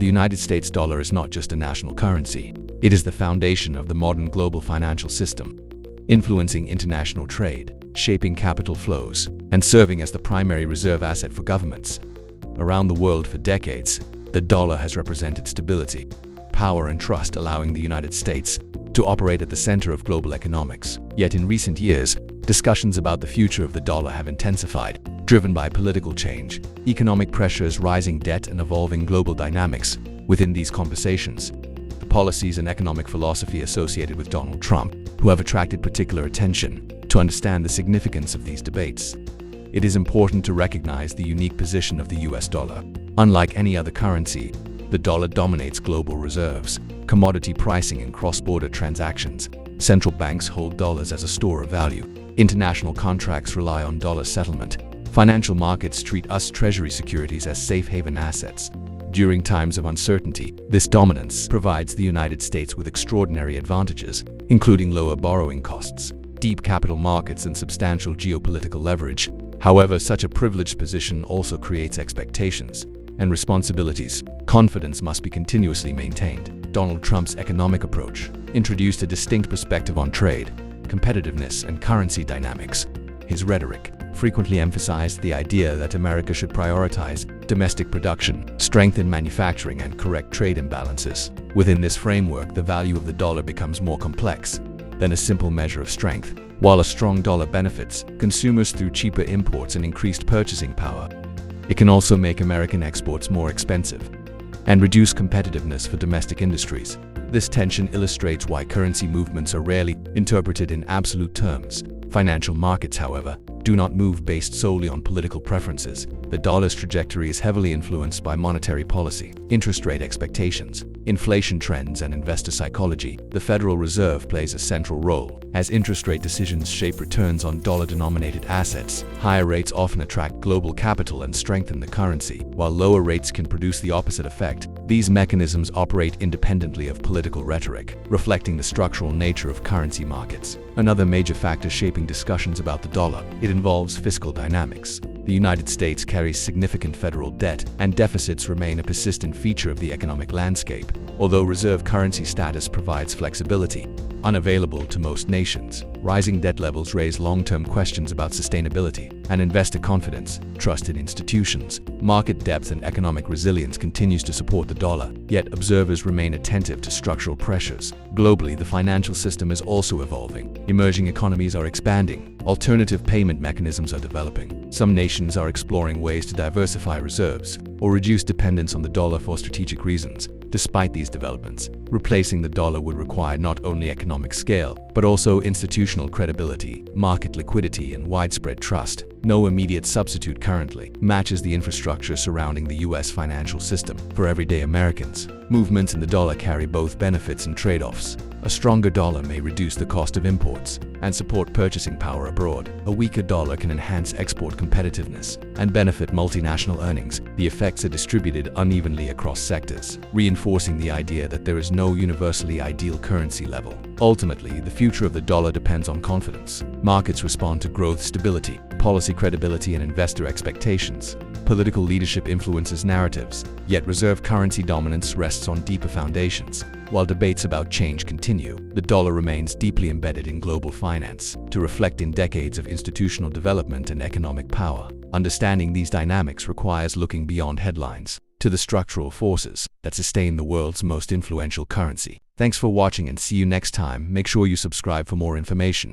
The United States dollar is not just a national currency. It is the foundation of the modern global financial system, influencing international trade, shaping capital flows, and serving as the primary reserve asset for governments. Around the world for decades, the dollar has represented stability, power, and trust, allowing the United States to operate at the center of global economics. Yet in recent years, discussions about the future of the dollar have intensified, driven by political change, economic pressures, rising debt, and evolving global dynamics. Within these conversations, the policies and economic philosophy associated with Donald Trump, who have attracted particular attention. To understand the significance of these debates, it is important to recognize the unique position of the US dollar. Unlike any other currency, the dollar dominates global reserves, commodity pricing, and cross-border transactions. Central banks hold dollars as a store of value. International contracts rely on dollar settlement. Financial markets treat US Treasury securities as safe haven assets. During times of uncertainty, this dominance provides the United States with extraordinary advantages, including lower borrowing costs, deep capital markets, and substantial geopolitical leverage. However, such a privileged position also creates expectations and responsibilities. Confidence must be continuously maintained. Donald Trump's economic approach introduced a distinct perspective on trade, competitiveness, and currency dynamics. His rhetoric frequently emphasized the idea that America should prioritize domestic production, strengthen manufacturing, and correct trade imbalances. Within this framework, the value of the dollar becomes more complex than a simple measure of strength. While a strong dollar benefits consumers through cheaper imports and increased purchasing power, it can also make American exports more expensive and reduce competitiveness for domestic industries. This tension illustrates why currency movements are rarely interpreted in absolute terms. Financial markets, however, do not move based solely on political preferences. The dollar's trajectory is heavily influenced by monetary policy, interest rate expectations, inflation trends, and investor psychology. The Federal Reserve plays a central role, as interest rate decisions shape returns on dollar-denominated assets. Higher rates often attract global capital and strengthen the currency, while lower rates can produce the opposite effect. These mechanisms operate independently of political rhetoric, reflecting the structural nature of currency markets. Another major factor shaping discussions about the dollar, it involves fiscal dynamics. The United States carries significant federal debt, and deficits remain a persistent feature of the economic landscape. Although reserve currency status provides flexibility, unavailable to most nations, rising debt levels raise long-term questions about sustainability and investor confidence. Trust in institutions, market depth, and economic resilience continues to support the dollar, yet observers remain attentive to structural pressures. Globally, the financial system is also evolving. Emerging economies are expanding. Alternative payment mechanisms are developing. Some nations are exploring ways to diversify reserves or reduce dependence on the dollar for strategic reasons. Despite these developments, replacing the dollar would require not only economic scale, but also institutional credibility, market liquidity, and widespread trust. No immediate substitute currently matches the infrastructure surrounding the US financial system. For everyday Americans, movements in the dollar carry both benefits and trade-offs. A stronger dollar may reduce the cost of imports and support purchasing power abroad. A weaker dollar can enhance export competitiveness and benefit multinational earnings. The effects are distributed unevenly across sectors, reinforcing the idea that there is no universally ideal currency level. Ultimately, the future of the dollar depends on confidence. Markets respond to growth, stability, policy credibility, and investor expectations. Political leadership influences narratives, yet reserve currency dominance rests on deeper foundations. While debates about change continue, the dollar remains deeply embedded in global finance, to reflect in decades of institutional development and economic power. Understanding these dynamics requires looking beyond headlines to the structural forces that sustain the world's most influential currency. Thanks for watching, and see you next time. Make sure you subscribe for more information.